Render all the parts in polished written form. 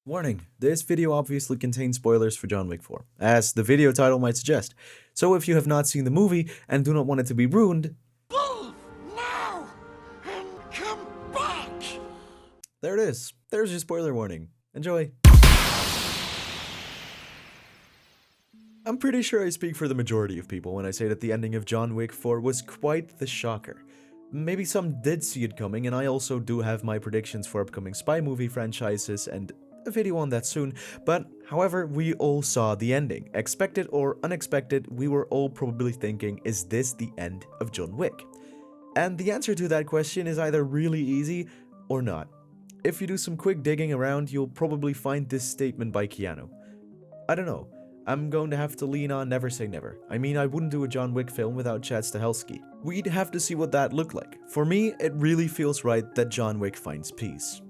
Warning, this video obviously contains spoilers for John Wick 4, as the video title might suggest. So if you have not seen the movie and do not want it to be ruined, Leave now and come back. there it is. There's your spoiler warning. Enjoy. I'm pretty sure I speak for the majority of people when I say that the ending of John Wick 4 was quite the shocker. Maybe some did see it coming, and I also do have my predictions for upcoming spy movie franchises and a video on that soon, but however, we all saw the ending. Expected or unexpected, we were all probably thinking, is this the end of John Wick? And the answer to that question is either really easy or not. If you do some quick digging around, you'll probably find this statement by Keanu. I don't know. I'm going to have to lean on never say never. I mean, I wouldn't do a John Wick film without Chad Stahelski. We'd have to see what that looked like. For me, it really feels right that John Wick finds peace.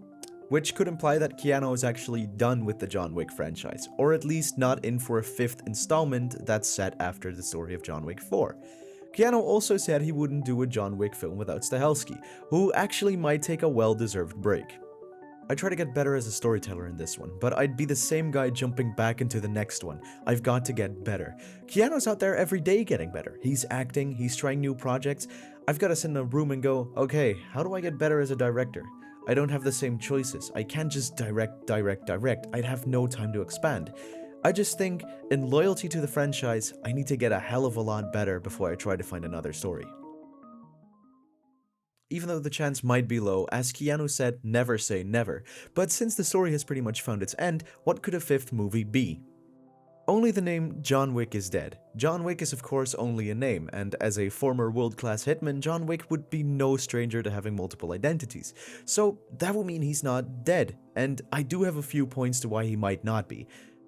Which could imply that Keanu is actually done with the John Wick franchise, or at least not in for a fifth installment that's set after the story of John Wick 4. Keanu also said he wouldn't do a John Wick film without Stahelski, who actually might take a well-deserved break. I try to get better as a storyteller in this one, but I'd be the same guy jumping back into the next one. I've got to get better. Keanu's out there every day getting better. He's acting, he's trying new projects. I've got to sit in a room and go, okay, how do I get better as a director? I don't have the same choices. I can't just direct. I'd have no time to expand. I just think, in loyalty to the franchise, I need to get a hell of a lot better before I try to find another story. Even though the chance might be low, as Keanu said, never say never. But since the story has pretty much found its end, what could a fifth movie be? Only the name John Wick is dead. John Wick is of course only a name, and as a former world-class hitman, John Wick would be no stranger to having multiple identities. So that will mean he's not dead, and I do have a few points to why he might not be.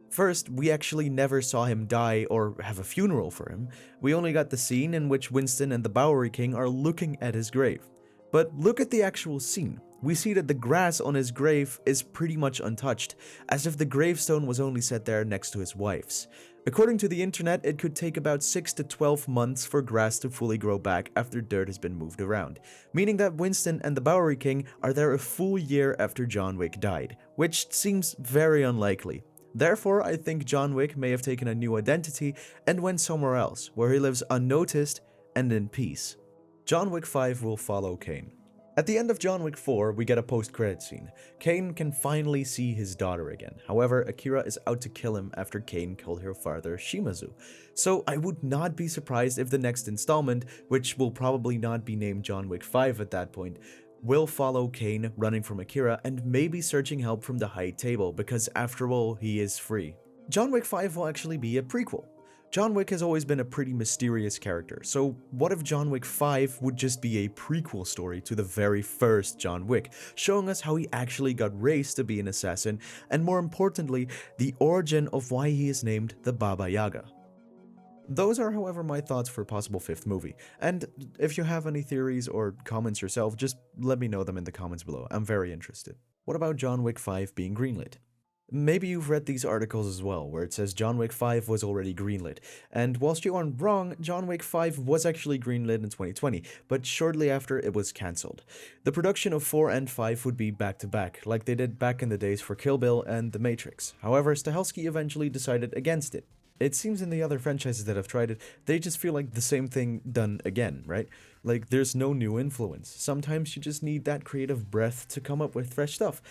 First, we actually never saw him die or have a funeral for him. We only got the scene in which Winston and the Bowery King are looking at his grave. But look at the actual scene. We see that the grass on his grave is pretty much untouched, as if the gravestone was only set there next to his wife's. According to the internet, it could take about 6 to 12 months for grass to fully grow back after dirt has been moved around, meaning that Winston and the Bowery King are there a full year after John Wick died, which seems very unlikely. Therefore, I think John Wick may have taken a new identity and went somewhere else, where he lives unnoticed and in peace. John Wick 5 will follow Caine. At the end of John Wick 4, we get a post-credit scene. Caine can finally see his daughter again. However, Akira is out to kill him after Caine killed her father, Shimazu. So I would not be surprised if the next installment, which will probably not be named John Wick 5 at that point, will follow Caine running from Akira and maybe searching help from the High Table, because after all, he is free. John Wick 5 will actually be a prequel. John Wick has always been a pretty mysterious character, so what if John Wick 5 would just be a prequel story to the very first John Wick, showing us how he actually got raised to be an assassin, and more importantly, the origin of why he is named the Baba Yaga. Those are, however, my thoughts for a possible fifth movie, and if you have any theories or comments yourself, just let me know them in the comments below. I'm very interested. What about John Wick 5 being greenlit? Maybe you've read these articles as well, where it says John Wick 5 was already greenlit. And whilst you aren't wrong, John Wick 5 was actually greenlit in 2020, but shortly after it was cancelled. The production of 4 and 5 would be back-to-back, like they did back in the days for Kill Bill and The Matrix. However, Stahelski eventually decided against it. It seems in the other franchises that have tried it, they just feel like the same thing done again, right? Like there's no new influence. Sometimes you just need that creative breath to come up with fresh stuff.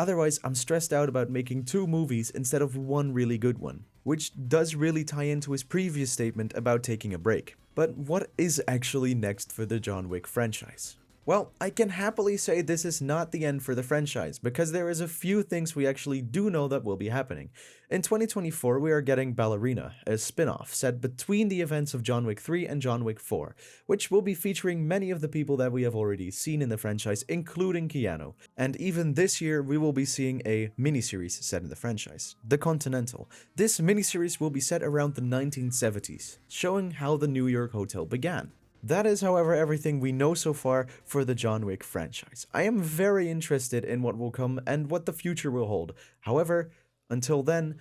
Otherwise, I'm stressed out about making 2 movies instead of one really good one, which does really tie into his previous statement about taking a break. But what is actually next for the John Wick franchise? Well, I can happily say this is not the end for the franchise, because there is a few things we actually do know that will be happening. In 2024, we are getting Ballerina, a spin-off set between the events of John Wick 3 and John Wick 4, which will be featuring many of the people that we have already seen in the franchise, including Keanu. And even this year, we will be seeing a miniseries set in the franchise, The Continental. This miniseries will be set around the 1970s, showing how the New York hotel began. That is, however, everything we know so far for the John Wick franchise. I am very interested in what will come and what the future will hold. However, until then,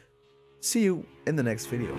see you in the next video.